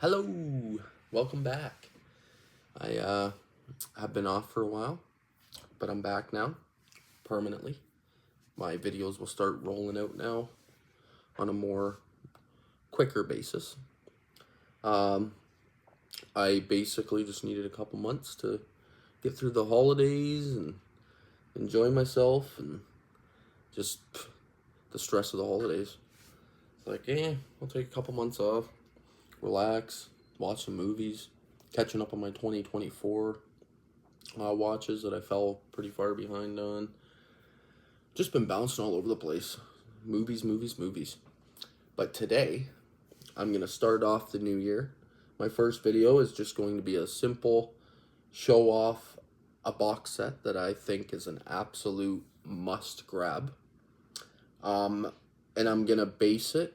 Hello, welcome back. I have been off for a while, but I'm back now, permanently. My videos will start rolling out now on a more quicker basis. Um, I basically just needed a couple months to get through the holidays and enjoy myself and just the stress of the holidays. It's like, I'll take a couple months off, relax, watch some movies, catching up on my 2024 watches that I fell pretty far behind on. Just been bouncing all over the place. Movies, movies, movies. But today, I'm going to start off the new year. My first video is just going to be a simple show off a box set that I think is an absolute must grab. And I'm going to base it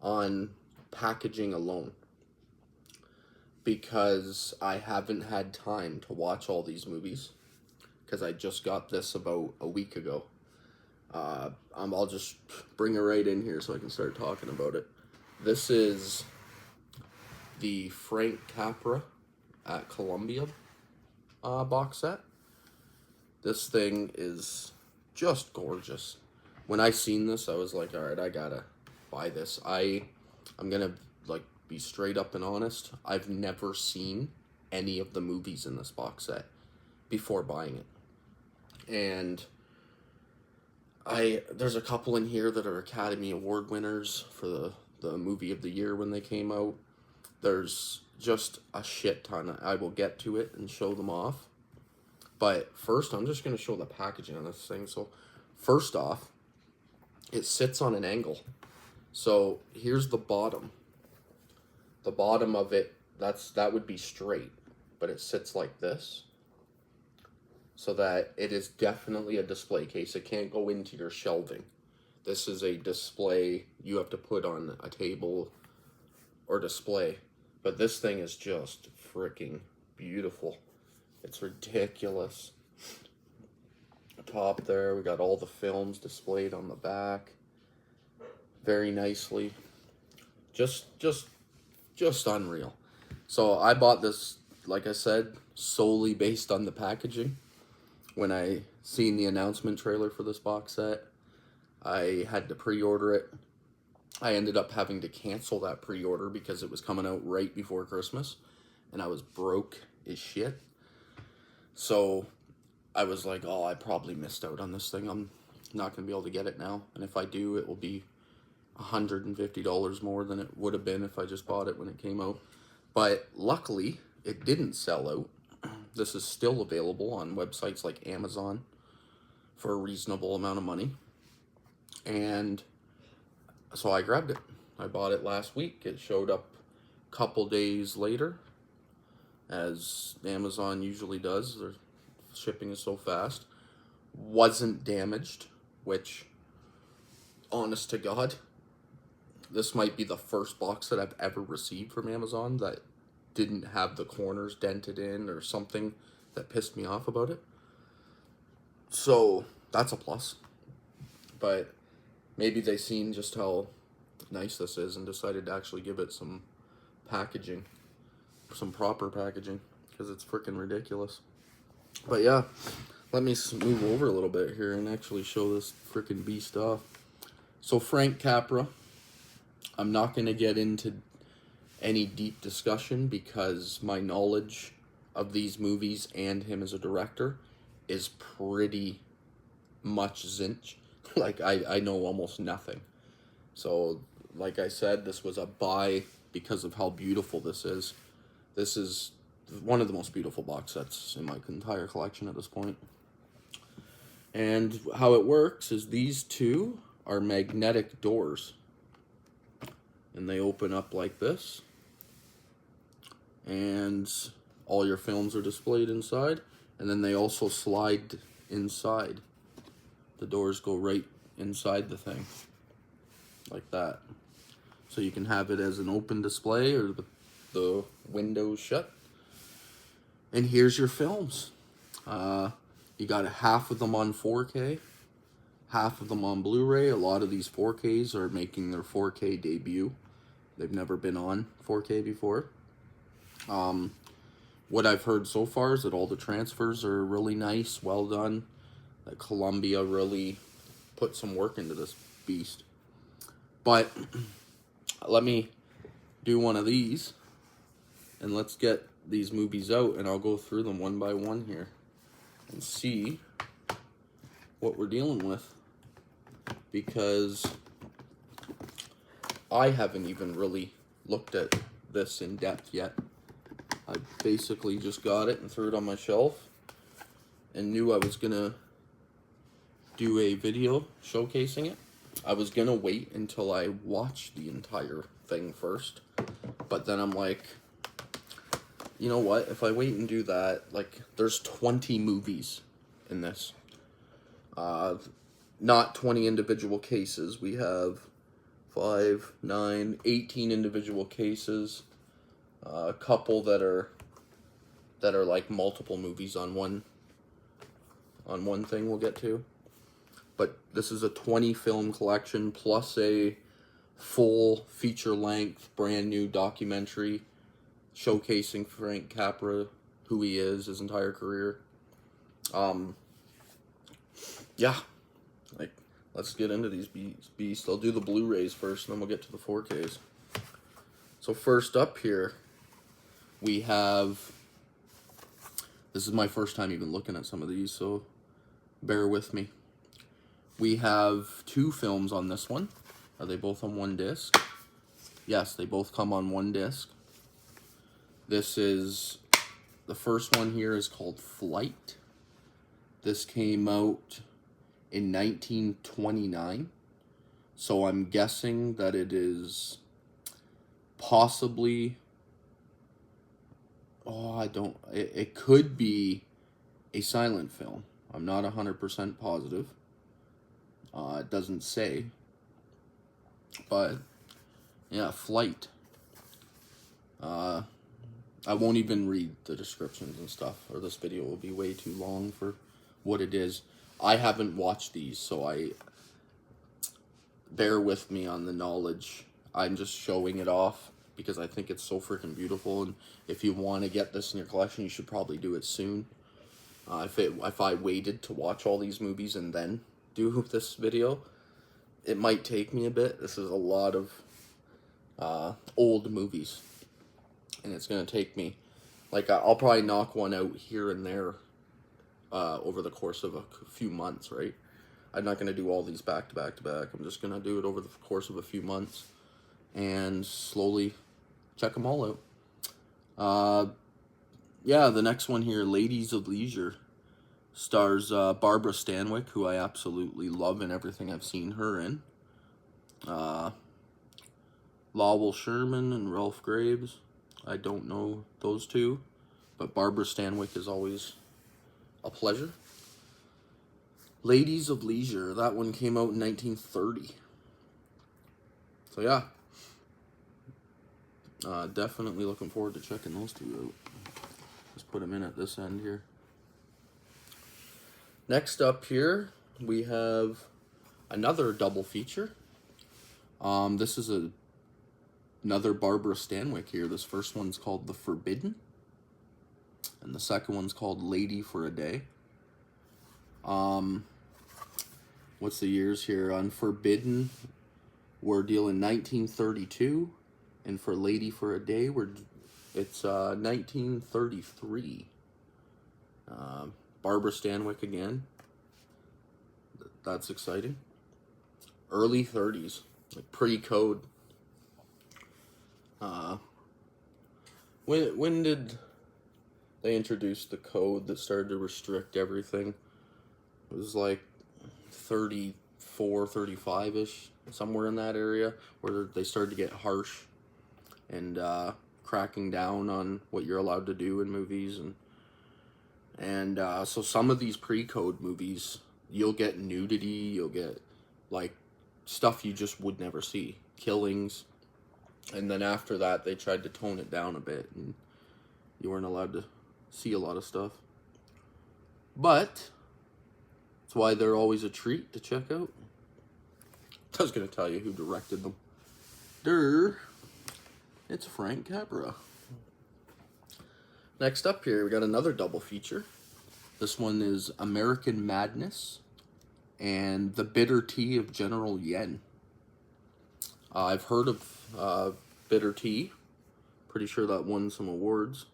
on packaging alone, because I haven't had time to watch all these movies, because I just got this about a week ago. I'll just bring it right in here so I can start talking about it. This is the Frank Capra at Columbia box set. This thing is just gorgeous. When I seen this, I was like, all right, I gotta buy this. I'm gonna be straight up and honest. I've never seen any of the movies in this box set before buying it. And there's a couple in here that are Academy Award winners for the movie of the year when they came out. There's just a shit ton. I will get to it and show them off. But first, I'm just going to show the packaging on this thing. So first off, it sits on an angle. So here's the bottom. The bottom of it, that would be straight, but it sits like this, so that it is definitely a display case. It can't go into your shelving. This is a display you have to put on a table or display. But this thing is just freaking beautiful. It's ridiculous. Top there, we got all the films displayed on the back very nicely. Just unreal. So I bought this, like I said, solely based on the packaging. When I seen the announcement trailer for this box set, I had to pre-order it. I ended up having to cancel that pre-order because it was coming out right before Christmas, and I was broke as shit. So I was like, oh, I probably missed out on this thing. I'm not going to be able to get it now. And if I do, it will be $150 more than it would have been if I just bought it when it came out. But luckily, it didn't sell out. This is still available on websites like Amazon for a reasonable amount of money. And so I grabbed it. I bought it last week. It showed up a couple days later, as Amazon usually does. Their shipping is so fast. Wasn't damaged, which, honest to God, this might be the first box that I've ever received from Amazon that didn't have the corners dented in or something that pissed me off about it. So that's a plus. But maybe they seen just how nice this is and decided to actually give it some packaging, some proper packaging, because it's freaking ridiculous. But yeah, let me move over a little bit here and actually show this freaking beast off. So Frank Capra, I'm not going to get into any deep discussion because my knowledge of these movies and him as a director is pretty much zilch. I know almost nothing. So, like I said, this was a buy because of how beautiful this is. This is one of the most beautiful box sets in my entire collection at this point. And how it works is these two are magnetic doors. And they open up like this. And all your films are displayed inside. And then they also slide inside. The doors go right inside the thing. Like that. So you can have it as an open display or the windows shut. And here's your films. You got half of them on 4K, half of them on Blu-ray. A lot of these 4Ks are making their 4K debut. They've never been on 4K before. What I've heard so far is that all the transfers are really nice, well done. That Columbia really put some work into this beast. But let me do one of these, and let's get these movies out, and I'll go through them one by one here and see what we're dealing with, because I haven't even really looked at this in depth yet. I basically just got it and threw it on my shelf and knew I was gonna do a video showcasing it. I was gonna wait until I watched the entire thing first, but then I'm like, you know what, if I wait and do that, like, there's 20 movies in this. Not 20 individual cases. We have 5, 9, 18 individual cases. A couple that are like multiple movies on one thing we'll get to. But this is a 20 film collection plus a full feature-length brand new documentary showcasing Frank Capra, who he is, his entire career. Yeah, like, let's get into these beasts. I'll do the Blu-rays first, and then we'll get to the 4Ks. So first up here, we have, this is my first time even looking at some of these, so bear with me. We have 2 films on this one. Are they both on one disc? Yes, they both come on one disc. This is, the first one here is called Flight. This came out in 1929. So I'm guessing that it is possibly, it could be a silent film. I'm not 100% positive. It doesn't say. But, yeah, Flight. I won't even read the descriptions and stuff, or this video will be way too long for what it is. I haven't watched these, so bear with me on the knowledge. I'm just showing it off because I think it's so freaking beautiful, and if you want to get this in your collection, you should probably do it soon. If I waited to watch all these movies and then do this video, it might take me a bit. This is a lot of old movies, and it's going to take me, like, I'll probably knock one out here and there over the course of a few months, right? I'm not going to do all these back to back to back. I'm just going to do it over the course of a few months and slowly check them all out. Yeah, the next one here, Ladies of Leisure, stars Barbara Stanwyck, who I absolutely love in everything I've seen her in. Lowell Sherman and Ralph Graves. I don't know those two, but Barbara Stanwyck is always a pleasure. Ladies of Leisure, that one came out in 1930. So yeah, definitely looking forward to checking those two out. Just put them in at this end here. Next up here, we have another double feature. This is another Barbara Stanwyck here. This first one's called The Forbidden, and the second one's called Lady for a Day. What's the years here? On Forbidden, we're dealing 1932, and for Lady for a Day, it's 1933. Barbara Stanwyck again. That's exciting. Early 30s, like pre-code. When did they introduce the code that started to restrict everything? It was like 34, 35-ish, somewhere in that area, where they started to get harsh and cracking down on what you're allowed to do in movies. And so some of these pre-code movies, you'll get nudity, you'll get, like, stuff you just would never see. Killings. And then after that, they tried to tone it down a bit, and you weren't allowed to see a lot of stuff. But that's why they're always a treat to check out. I was going to tell you who directed them. It's Frank Capra. Next up here, we got another double feature. This one is American Madness and The Bitter Tea of General Yen. I've heard of Bitter Tea. Pretty sure that won some awards.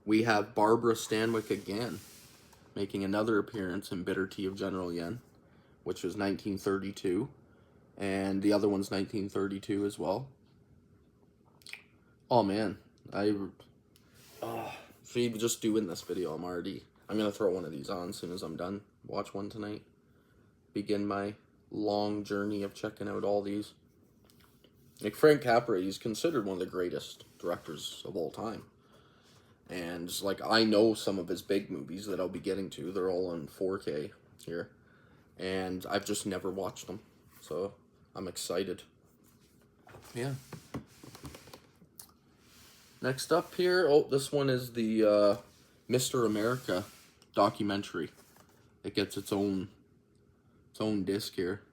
We have Barbara Stanwyck again, making another appearance in Bitter Tea of General Yen, which was 1932. And the other one's 1932 as well. Oh man, see, just doing this video, I'm gonna throw one of these on as soon as I'm done. Watch one tonight. Begin my long journey of checking out all these. Like Frank Capra, he's considered one of the greatest directors of all time. And like, I know some of his big movies that I'll be getting to. They're all on 4K here. And I've just never watched them. So I'm excited. Yeah. Next up here, this one is the Mr. America documentary. It gets its own disc here.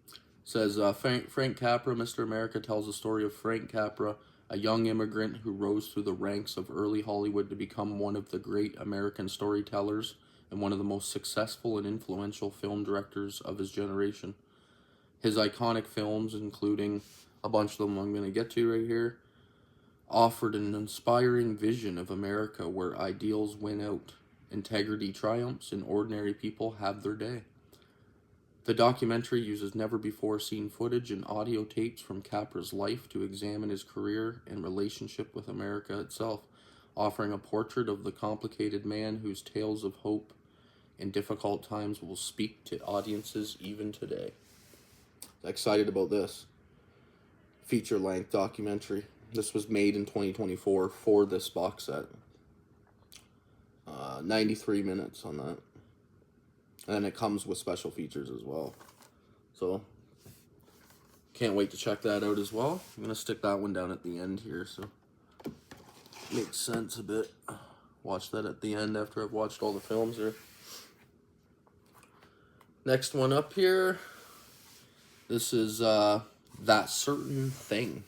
It says, Frank Capra, Mr. America, tells the story of Frank Capra, a young immigrant who rose through the ranks of early Hollywood to become one of the great American storytellers and one of the most successful and influential film directors of his generation. His iconic films, including a bunch of them I'm going to get to right here, offered an inspiring vision of America where ideals win out, integrity triumphs, and ordinary people have their day. The documentary uses never-before-seen footage and audio tapes from Capra's life to examine his career and relationship with America itself, offering a portrait of the complicated man whose tales of hope in difficult times will speak to audiences even today. Excited about this feature-length documentary. This was made in 2024 for this box set. 93 minutes on that. And it comes with special features as well. So, can't wait to check that out as well. I'm going to stick that one down at the end here, so makes sense a bit. Watch that at the end after I've watched all the films here. Next one up here. This is That Certain Thing.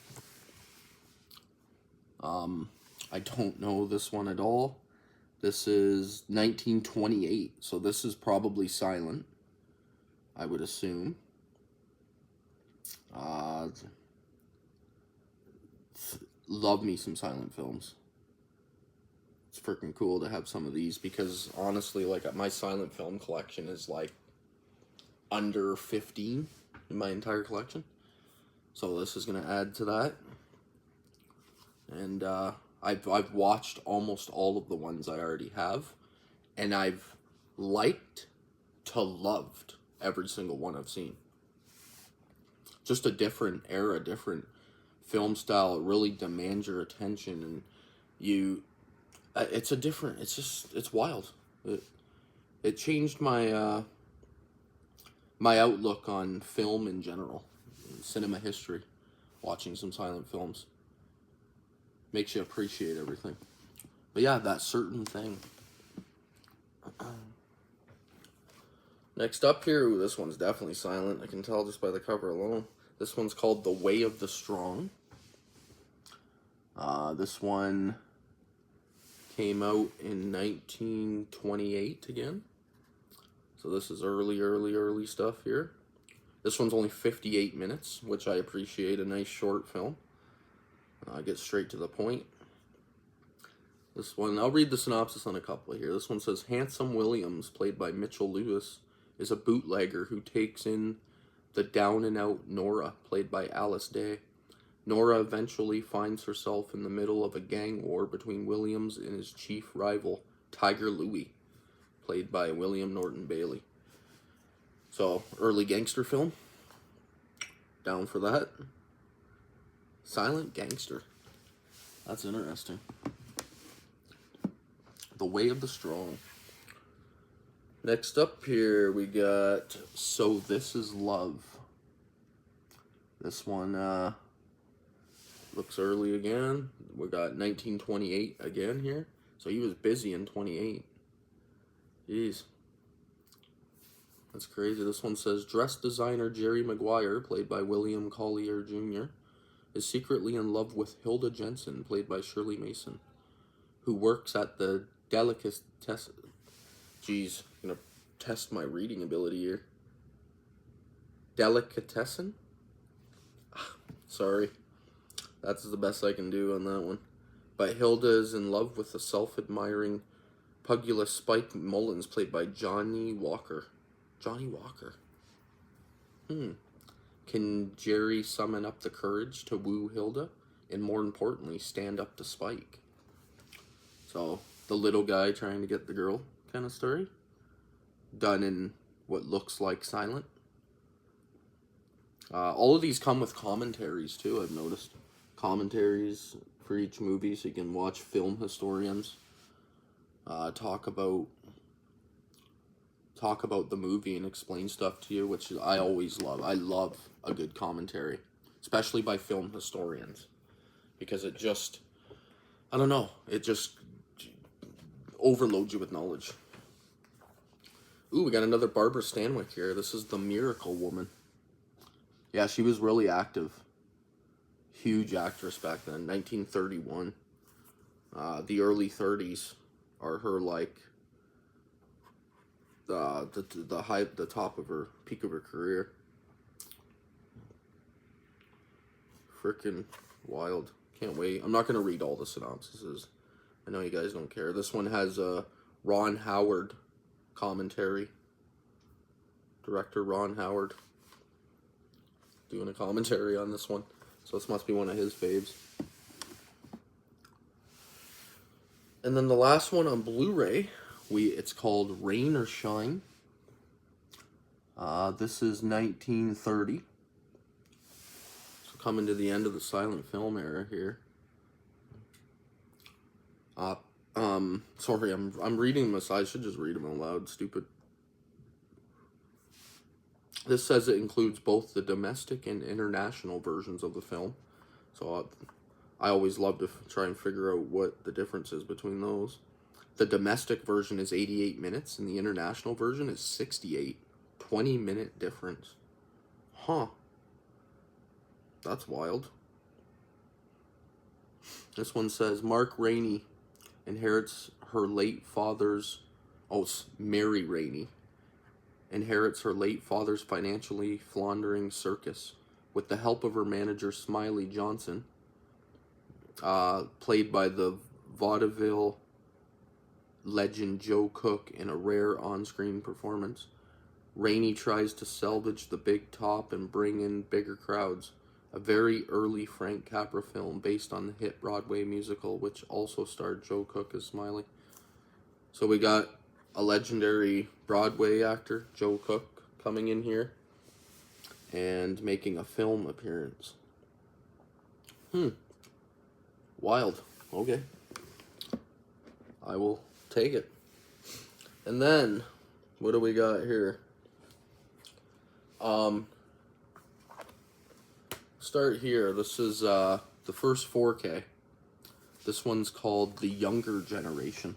I don't know this one at all. This is 1928, so this is probably silent, I would assume. Love me some silent films. It's freaking cool to have some of these because honestly, like, my silent film collection is like under 15 in my entire collection. So this is going to add to that. And I've watched almost all of the ones I already have, and I've liked to loved every single one I've seen. Just a different era, different film style. It really demands your attention, and it's wild. It changed my my outlook on film in general, cinema history, watching some silent films. Makes you appreciate everything. But yeah, That Certain Thing. Next up here, this one's definitely silent. I can tell just by the cover alone. This one's called The Way of the Strong. This one came out in 1928 again. So this is early stuff here. This one's only 58 minutes, which I appreciate. A nice short film. Get straight to the point. This one, I'll read the synopsis on a couple here. This one says, Handsome Williams, played by Mitchell Lewis, is a bootlegger who takes in the down-and-out Nora, played by Alice Day. Nora eventually finds herself in the middle of a gang war between Williams and his chief rival, Tiger Louie, played by William Norton Bailey. So, early gangster film. Down for that. Silent gangster. That's interesting. The Way of the Strong. Next up here, we got So This Is Love. This one looks early again. We got 1928 again here. So he was busy in 28. Jeez. That's crazy. This one says, dress designer Jerry Maguire, played by William Collier Jr., is secretly in love with Hilda Jensen, played by Shirley Mason, who works at the delicatessen. Jeez, I'm going to test my reading ability here. Delicatessen? Sorry. That's the best I can do on that one. But Hilda is in love with the self-admiring Pugula Spike Mullins, played by Johnny Walker. Johnny Walker. Can Jerry summon up the courage to woo Hilda? And more importantly, stand up to Spike? So, the little guy trying to get the girl kind of story. Done in what looks like silent. All of these come with commentaries too, I've noticed. Commentaries for each movie, so you can watch film historians talk about the movie and explain stuff to you, which I always love. I love a good commentary, especially by film historians, because it just, I don't know, it just overloads you with knowledge. Ooh, we got another Barbara Stanwyck here. This is The Miracle Woman. Yeah, she was really active. Huge actress back then, 1931. The early 30s are her, like, the top of her, peak of her career. Freaking wild. Can't wait. I'm not going to read all the synopsises. I know you guys don't care. This one has Ron Howard commentary. Director Ron Howard doing a commentary on this one. So this must be one of his faves. And then the last one on Blu-ray, it's called Rain or Shine. This is 1930. So coming to the end of the silent film era here. Sorry, I'm reading them. I should just read them aloud. Stupid. This says it includes both the domestic and international versions of the film. So I always love to try and figure out what the difference is between those. The domestic version is 88 minutes and the international version is 68. 20-minute difference. Huh. That's wild. This one says Mark Rainey inherits her late father's... Oh, it's Mary Rainey. Inherits her late father's financially floundering circus with the help of her manager Smiley Johnson, played by the vaudeville legend Joe Cook in a rare on-screen performance. Rainey tries to salvage the big top and bring in bigger crowds. A very early Frank Capra film based on the hit Broadway musical, which also starred Joe Cook as Smiley. So we got a legendary Broadway actor, Joe Cook, coming in here and making a film appearance. Wild. Okay. I will take it. And then, what do we got here? Start here. This is the first 4K. This one's called The Younger Generation.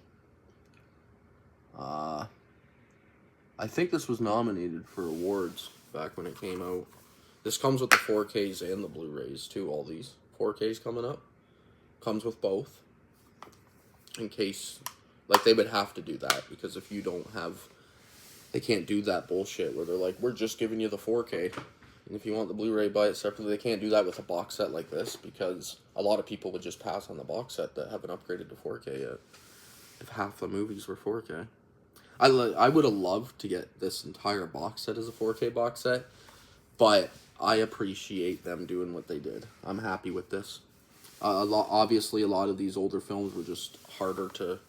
I think this was nominated for awards back when it came out. This comes with the 4Ks and the Blu-rays too, all these. 4Ks coming up. Comes with both. In case, like, they would have to do that, because if you don't have, they can't do that bullshit where they're like, we're just giving you the 4K. And if you want the Blu-ray, buy it separately. They can't do that with a box set like this, because a lot of people would just pass on the box set that haven't upgraded to 4K yet. If half the movies were 4K. I would have loved to get this entire box set as a 4K box set, but I appreciate them doing what they did. I'm happy with this. Obviously, a lot of these older films were just harder to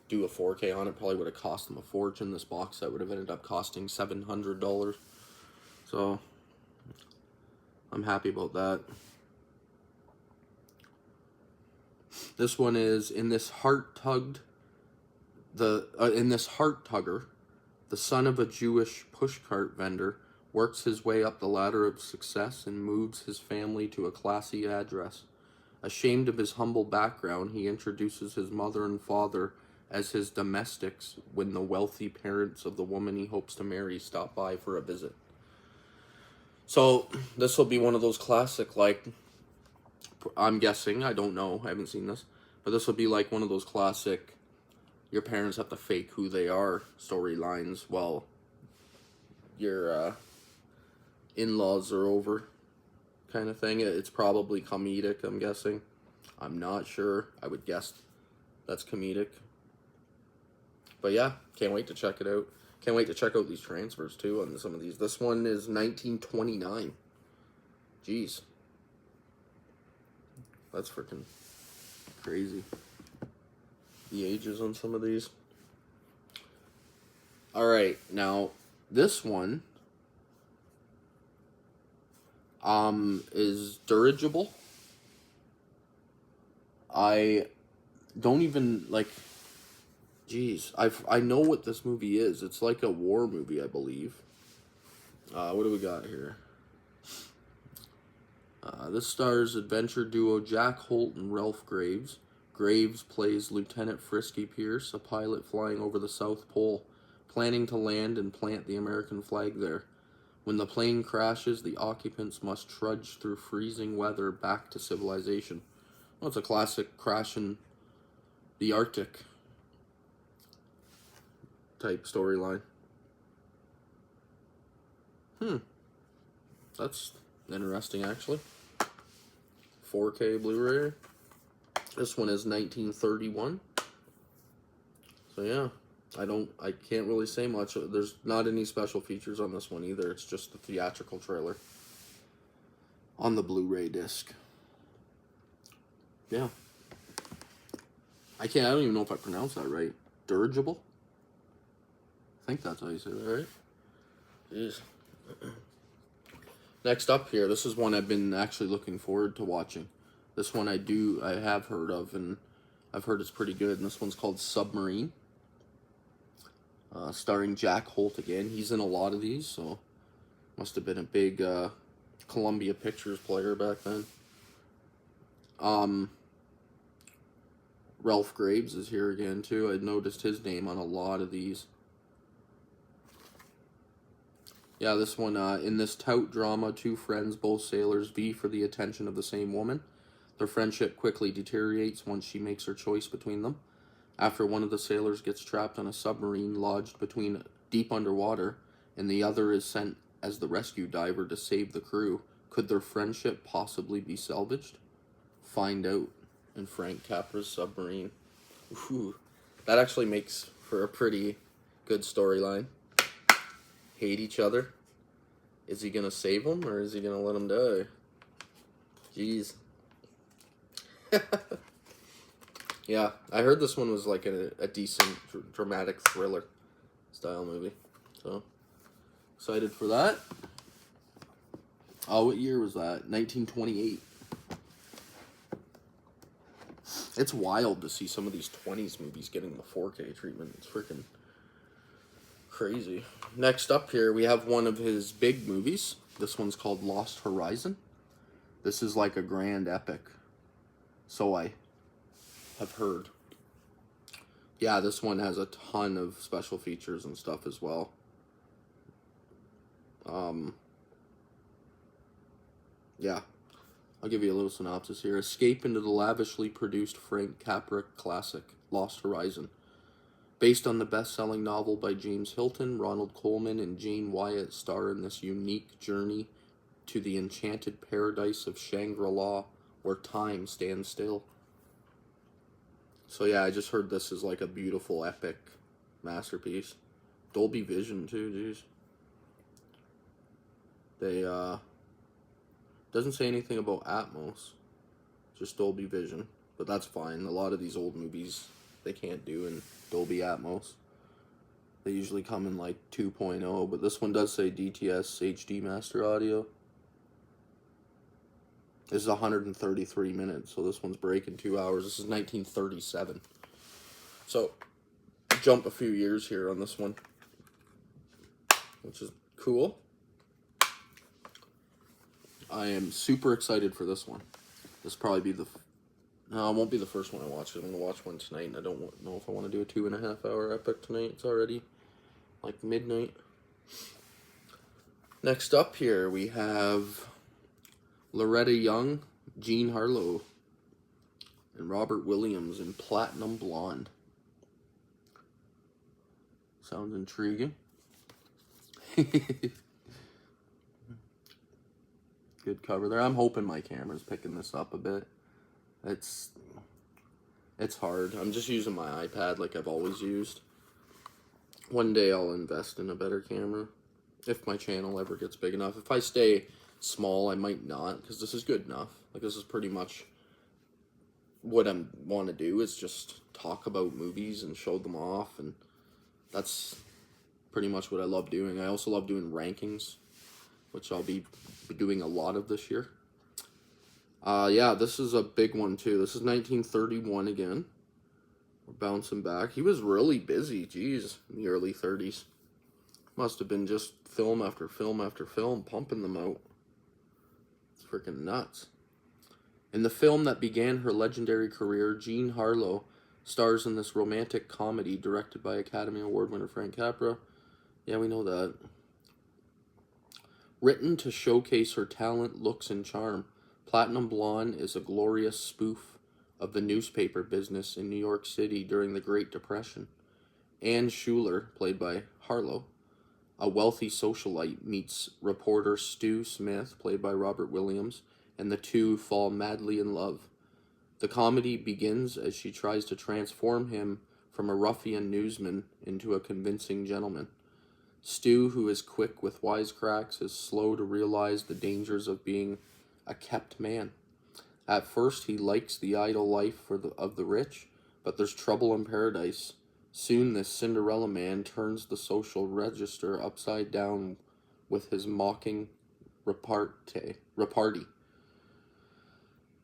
do a 4K on. It probably would have cost them a fortune. This box set would have ended up costing $700. So, I'm happy about that. This one is in this heart tugger, the son of a Jewish pushcart vendor works his way up the ladder of success and moves his family to a classy address. Ashamed of his humble background, he introduces his mother and father as his domestics when the wealthy parents of the woman he hopes to marry stop by for a visit. So this will be one of those classic, like, I'm guessing, I don't know, I haven't seen this, but this will be like one of those classic, your parents have to fake who they are storylines while your in-laws are over kind of thing. It's probably comedic, I'm guessing. I'm not sure. I would guess that's comedic. But yeah, can't wait to check it out. Can't wait to check out these transfers too on some of these. This one is 1929. Jeez. That's freaking crazy. The ages on some of these. Alright, now this one is dirigible. I don't even, like, jeez, I know what this movie is. It's like a war movie, I believe. What do we got here? This stars adventure duo Jack Holt and Ralph Graves. Graves plays Lieutenant Frisky Pierce, a pilot flying over the South Pole, planning to land and plant the American flag there. When the plane crashes, the occupants must trudge through freezing weather back to civilization. Well, it's a classic crash in the Arctic type storyline. That's interesting, actually. 4K Blu-ray. This one is 1931. So yeah, I can't really say much. There's not any special features on this one either. It's just the theatrical trailer on the Blu-ray disc. Yeah. I don't even know if I pronounced that right. Dirigible? I think that's how you say that, right? Jeez. Next up here, this is one I've been actually looking forward to watching. This one I have heard of, and I've heard it's pretty good, and this one's called Submarine. Starring Jack Holt again. He's in a lot of these, so must have been a big Columbia Pictures player back then. Ralph Graves is here again, too. I noticed his name on a lot of these. Yeah, this one, in this tout drama, two friends, both sailors, vie for the attention of the same woman. Their friendship quickly deteriorates once she makes her choice between them. After one of the sailors gets trapped on a submarine lodged between deep underwater, and the other is sent as the rescue diver to save the crew, could their friendship possibly be salvaged? Find out in Frank Capra's Submarine. Ooh, that actually makes for a pretty good storyline. Hate each other. Is he gonna save him, or is he gonna let him die? Jeez. Yeah, I heard this one was like a decent dramatic thriller style movie. So, excited for that. Oh, what year was that? 1928. It's wild to see some of these 20s movies getting the 4K treatment. It's freaking crazy. Next up here, we have one of his big movies. This one's called Lost Horizon. This is like a grand epic. So I have heard. Yeah, this one has a ton of special features and stuff as well. Yeah. I'll give you a little synopsis here. Escape into the lavishly produced Frank Capra classic, Lost Horizon. Based on the best-selling novel by James Hilton, Ronald Colman and Jane Wyatt star in this unique journey to the enchanted paradise of Shangri-La, where time stands still. So yeah, I just heard this is like a beautiful, epic masterpiece. Dolby Vision too, jeez. They, doesn't say anything about Atmos, just Dolby Vision, but that's fine. A lot of these old movies, they can't do in Dolby Atmos. They usually come in like 2.0, but this one does say DTS HD Master Audio. This is 133 minutes, so this one's breaking 2 hours. This is 1937. So, jump a few years here on this one, which is cool. I am super excited for this one. This will probably be the No, it won't be the first one I watch. I'm going to watch one tonight, and I don't know if I want to do a 2.5 hour epic tonight. It's already like midnight. Next up here, we have Loretta Young, Jean Harlow, and Robert Williams in Platinum Blonde. Sounds intriguing. Good cover there. I'm hoping my camera's picking this up a bit. It's hard. I'm just using my iPad like I've always used. One day I'll invest in a better camera. If my channel ever gets big enough. If I stay small, I might not, because this is good enough. Like, this is pretty much what I want to do, is just talk about movies and show them off, and that's pretty much what I love doing. I also love doing rankings, which I'll be doing a lot of this year. Yeah, this is a big one, too. This is 1931 again. We're bouncing back. He was really busy, geez, in the early 30s. Must have been just film after film after film, pumping them out. It's freaking nuts. In the film that began her legendary career, Jean Harlow stars in this romantic comedy directed by Academy Award winner Frank Capra. Yeah, we know that. Written to showcase her talent, looks, and charm, Platinum Blonde is a glorious spoof of the newspaper business in New York City during the Great Depression. Anne Schuler, played by Harlow, a wealthy socialite, meets reporter Stu Smith, played by Robert Williams, and the two fall madly in love. The comedy begins as she tries to transform him from a ruffian newsman into a convincing gentleman. Stu, who is quick with wisecracks, is slow to realize the dangers of being a kept man. At first, he likes the idle life of the rich, but there's trouble in paradise. Soon, this Cinderella man turns the social register upside down with his mocking repartee.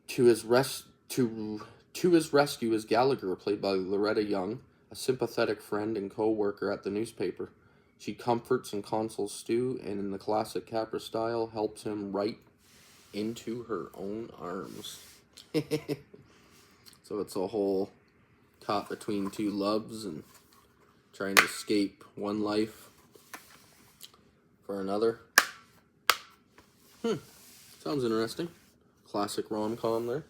To his rescue is Gallagher, played by Loretta Young, a sympathetic friend and co-worker at the newspaper. She comforts and consoles Stu, and in the classic Capra style, helps him right into her own arms. So it's a whole caught between two loves and trying to escape one life for another. Sounds interesting. Classic rom-com there.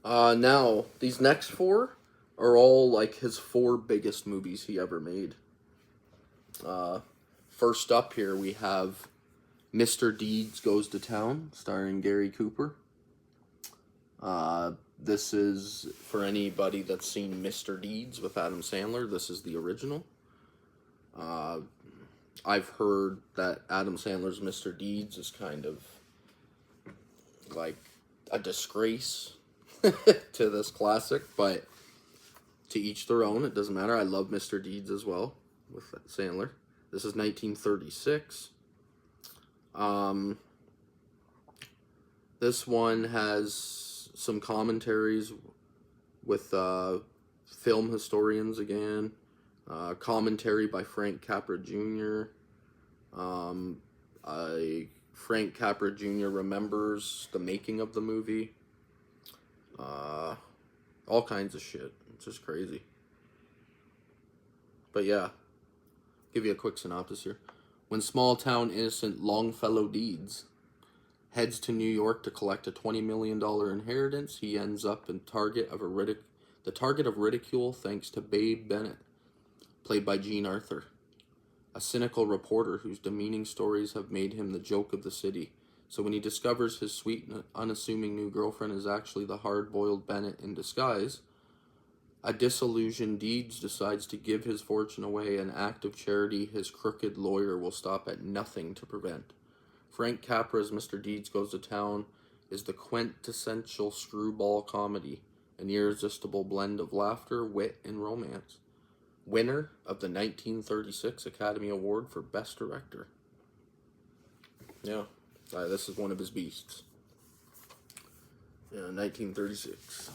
Now, these next four are all like his 4 biggest movies he ever made. First up here we have Mr. Deeds Goes to Town, starring Gary Cooper. This is, for anybody that's seen Mr. Deeds with Adam Sandler, this is the original. I've heard that Adam Sandler's Mr. Deeds is kind of like a disgrace to this classic, but to each their own. It doesn't matter. I love Mr. Deeds as well with Sandler. This is 1936. This one has some commentaries with film historians again. Commentary by Frank Capra Jr. Frank Capra Jr. remembers the making of the movie. All kinds of shit. It's just crazy. But yeah, give you a quick synopsis here. When small-town innocent Longfellow Deeds heads to New York to collect a $20 million inheritance, he ends up the target of ridicule thanks to Babe Bennett, played by Jean Arthur, a cynical reporter whose demeaning stories have made him the joke of the city. So when he discovers his sweet and unassuming new girlfriend is actually the hard-boiled Bennett in disguise, a disillusioned Deeds decides to give his fortune away, an act of charity his crooked lawyer will stop at nothing to prevent. Frank Capra's Mr. Deeds Goes to Town is the quintessential screwball comedy, an irresistible blend of laughter, wit, and romance. Winner of the 1936 Academy Award for Best Director. Yeah, this is one of his beasts. Yeah, 1936.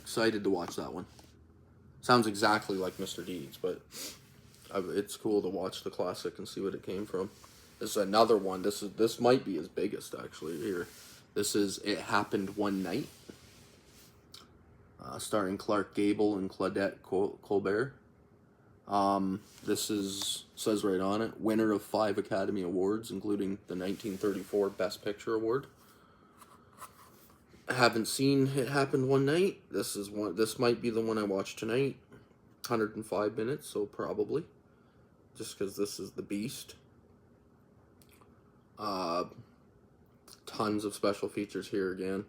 Excited to watch that one. Sounds exactly like Mr. Deeds, but it's cool to watch the classic and see what it came from. This is another one. This might be his biggest, actually, here. This is It Happened One Night, starring Clark Gable and Claudette Colbert. This is, says right on it, winner of 5 Academy Awards, including the 1934 Best Picture Award. I haven't seen It Happened One Night. This might be the one I watch tonight. 105 minutes, so probably. Just because this is the beast. Tons of special features here again.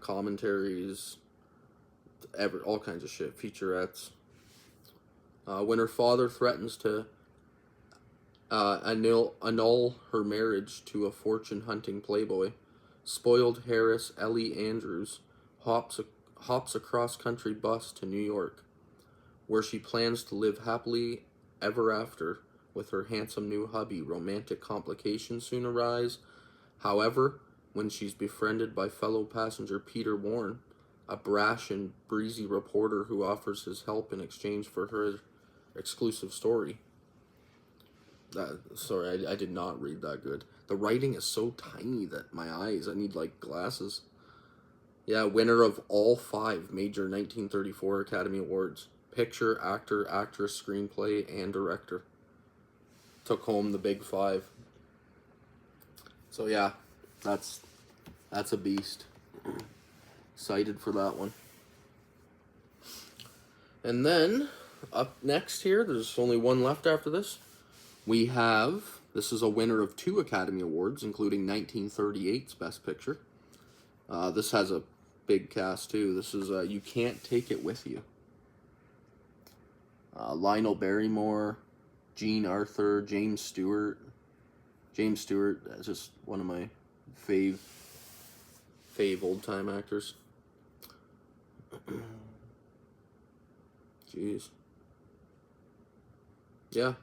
Commentaries, all kinds of shit. Featurettes. When her father threatens to annul her marriage to a fortune-hunting playboy, spoiled heiress Ellie Andrews hops a cross-country bus to New York, where she plans to live happily ever after with her handsome new hubby. Romantic complications soon arise. However, when she's befriended by fellow passenger Peter Warren, a brash and breezy reporter who offers his help in exchange for her exclusive story. Sorry, I did not read that good. The writing is so tiny that my eyes, I need like glasses. Yeah, winner of all 5 major 1934 Academy Awards. Picture, actor, actress, screenplay, and director. Took home the big 5. So yeah, that's a beast. Excited for that one. And then, up next here, there's only one left after this. We have, this is a winner of 2 Academy Awards, including 1938's Best Picture. This has a big cast too. This is You Can't Take It With You. Lionel Barrymore, Jean Arthur, James Stewart. James Stewart is just one of my fave old-time actors. Jeez. Yeah.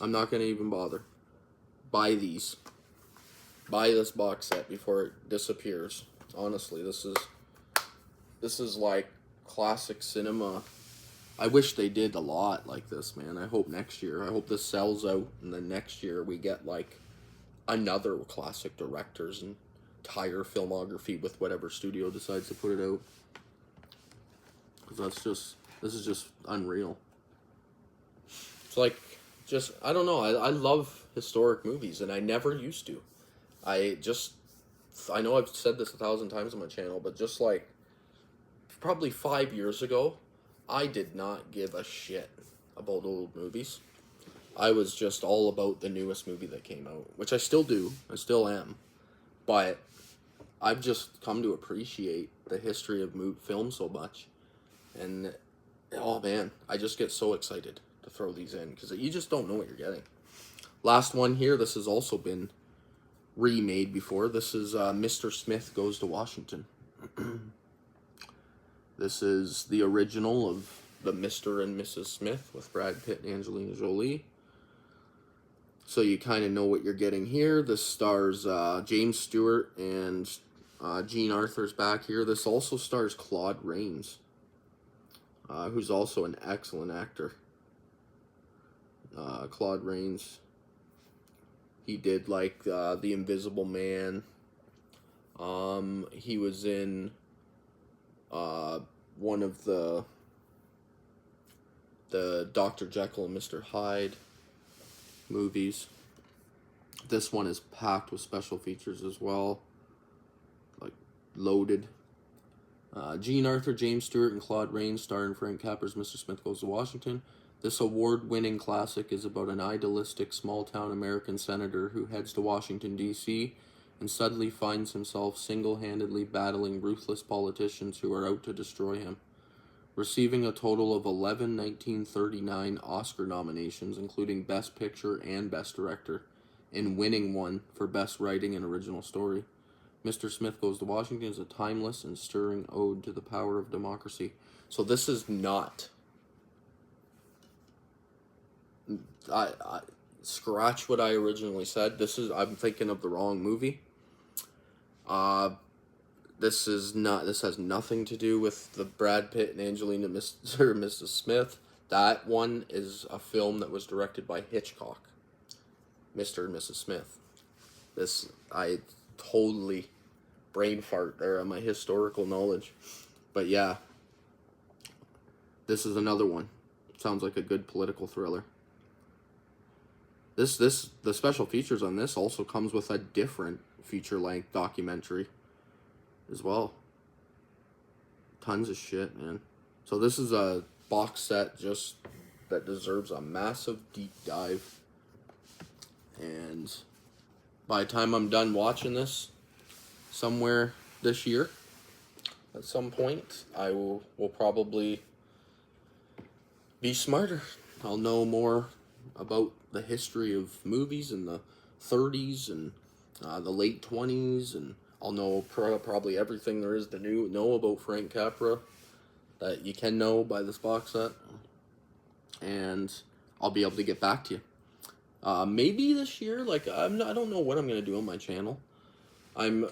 I'm not going to even bother. Buy these. Buy this box set before it disappears. Honestly, this is like classic cinema. I wish they did a lot like this, man. I hope next year. I hope this sells out, and then next year we get like another classic director's entire filmography with whatever studio decides to put it out. Because this is just unreal. It's like, I don't know. I love historic movies, and I never used to. I know I've said this 1,000 times on my channel, but just like probably 5 years ago, I did not give a shit about old movies. I was just all about the newest movie that came out, which I still do. I still am. But I've just come to appreciate the history of film so much. And, oh man, I just get so excited to throw these in, because you just don't know what you're getting. Last one here, this has also been remade before. This is Mr. Smith Goes to Washington. This is the original of the Mr. and Mrs. Smith with Brad Pitt and Angelina Jolie. So you kind of know what you're getting here. This stars James Stewart and Jean Arthur's back here. This also stars Claude Rains, who's also an excellent actor. Claude Rains, he did like The Invisible Man. He was in one of the Dr. Jekyll and Mr. Hyde movies. This one is packed with special features as well, like loaded. Jean Arthur, James Stewart, and Claude Rains star in Frank Capra's Mr. Smith Goes to Washington. This award-winning classic is about an idealistic small-town American senator who heads to Washington, D.C., and suddenly finds himself single-handedly battling ruthless politicians who are out to destroy him. Receiving a total of 11 1939 Oscar nominations, including Best Picture and Best Director, and winning one for Best Writing and Original Story. Mr. Smith Goes to Washington is a timeless and stirring ode to the power of democracy. So this is not... I scratch what I originally said. I'm thinking of the wrong movie. This has nothing to do with the Brad Pitt and Angelina Mr. and Mrs. Smith. That one is a film that was directed by Hitchcock. Mr. and Mrs. Smith. totally brain fart there on my historical knowledge. But yeah, this is another one. Sounds like a good political thriller. The special features on this also comes with a different feature-length documentary as well. Tons of shit, man. So this is a box set just that deserves a massive deep dive. And by the time I'm done watching this, somewhere this year, at some point, I will probably be smarter. I'll know more about the history of movies in the 30s and the late 20s, and I'll know probably everything there is to know about Frank Capra that you can know by this box set, and I'll be able to get back to you. Maybe this year, like I don't know what I'm gonna do on my channel. I'm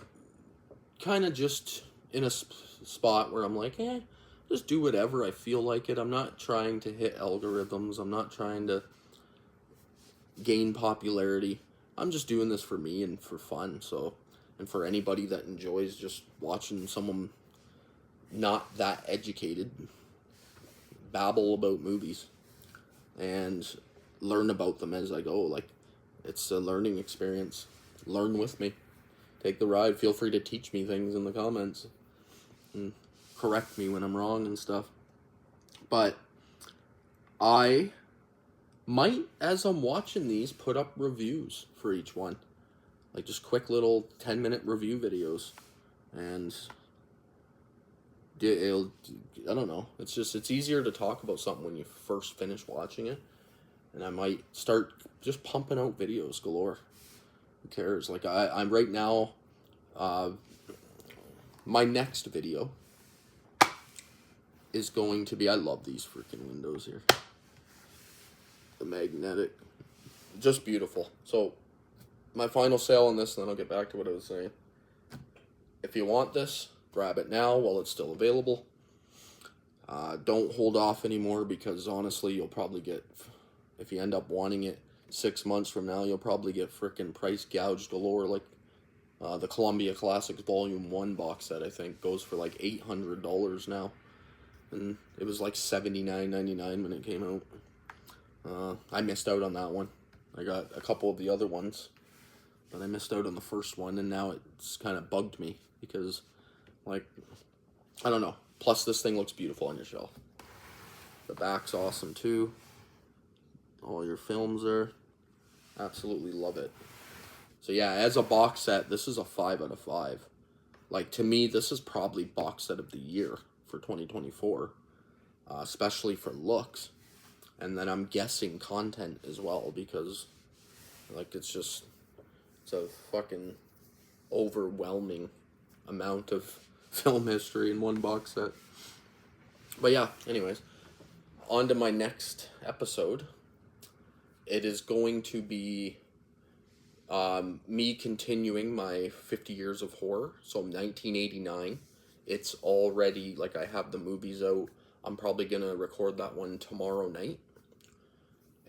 kind of just in a spot where I'm like, just do whatever I feel like it. I'm not trying to hit algorithms. I'm not trying to gain popularity. I'm just doing this for me and for fun. So, and for anybody that enjoys just watching someone not that educated babble about movies and learn about them as I go. Like, it's a learning experience. Learn with me. Take the ride. Feel free to teach me things in the comments and correct me when I'm wrong and stuff. But I might, as I'm watching these, put up reviews for each one. Like just quick little 10-minute review videos. And I don't know. It's easier to talk about something when you first finish watching it. And I might start just pumping out videos galore. Who cares? Like I'm right now, my next video is going to be, I love these freaking windows here. The magnetic, just beautiful. So my final sale on this, and then I'll get back to what I was saying. If you want this, grab it now while it's still available. Don't hold off anymore, because honestly, you'll probably get, if you end up wanting it 6 months from now, you'll probably get frickin' price gouged galore. Like the Columbia Classics Volume 1 box set, I think, goes for like $800 now. And it was like $79.99 when it came out. I missed out on that one. I got a couple of the other ones, but I missed out on the first one, and now it's kind of bugged me because, like, I don't know. Plus, this thing looks beautiful on your shelf. The back's awesome, too. All your films there. Absolutely love it. So, yeah, as a box set, this is a 5 out of 5. Like, to me, this is probably box set of the year for 2024, especially for looks. And then I'm guessing content as well, because, like, it's a fucking overwhelming amount of film history in one box set. But yeah, anyways, on to my next episode. It is going to be me continuing my 50 years of horror. So 1989. It's already, like, I have the movies out. I'm probably going to record that one tomorrow night.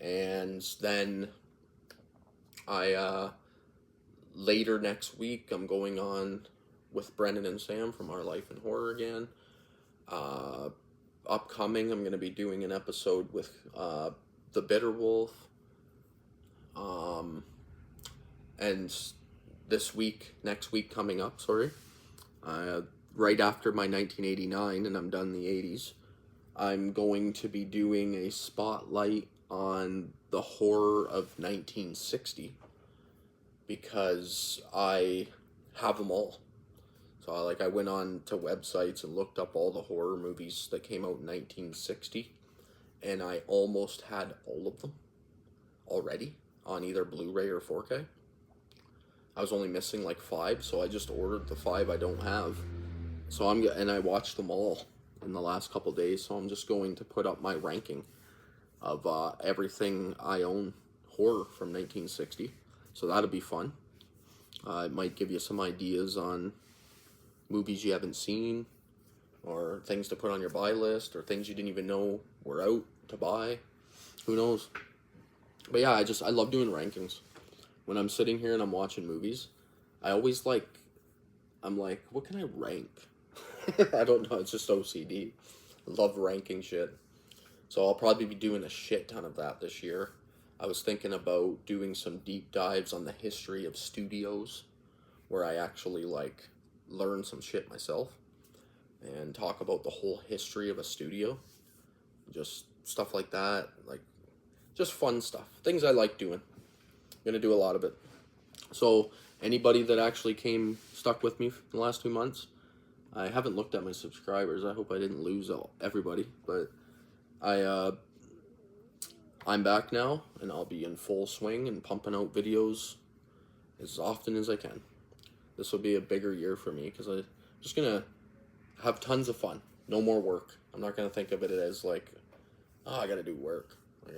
And then later next week, I'm going on with Brendan and Sam from Our Life in Horror again. Upcoming, I'm going to be doing an episode with The Bitter Wolf. And next week coming up, right after my 1989, and I'm done the 80s, I'm going to be doing a spotlight on the horror of 1960, because I have them all. So I went on to websites and looked up all the horror movies that came out in 1960, and I almost had all of them already on either Blu-ray or 4K. I was only missing like 5, so I just ordered the 5 I don't have. So I watched them all in the last couple days, so I'm just going to put up my ranking of everything I own horror from 1960. So that'll be fun. It might give you some ideas on movies you haven't seen, or things to put on your buy list, or things you didn't even know were out to buy. Who knows? But yeah, I love doing rankings. When I'm sitting here and I'm watching movies, I always like, I'm like, what can I rank? I don't know, it's just OCD. I love ranking shit. So I'll probably be doing a shit ton of that this year. I was thinking about doing some deep dives on the history of studios, where I actually like learn some shit myself and talk about the whole history of a studio. Just stuff like that, like just fun stuff. Things I like doing. I'm gonna do a lot of it. So anybody that actually stuck with me for the last 2 months, I haven't looked at my subscribers. I hope I didn't lose everybody, but I'm back now, and I'll be in full swing and pumping out videos as often as I can. This will be a bigger year for me because I'm just gonna have tons of fun. No more work. I'm not gonna think of it as like, oh, I gotta do work. Like,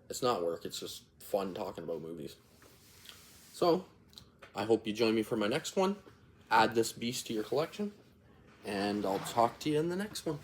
it's not work. It's just fun talking about movies. So, I hope you join me for my next one. Add this beast to your collection, and I'll talk to you in the next one.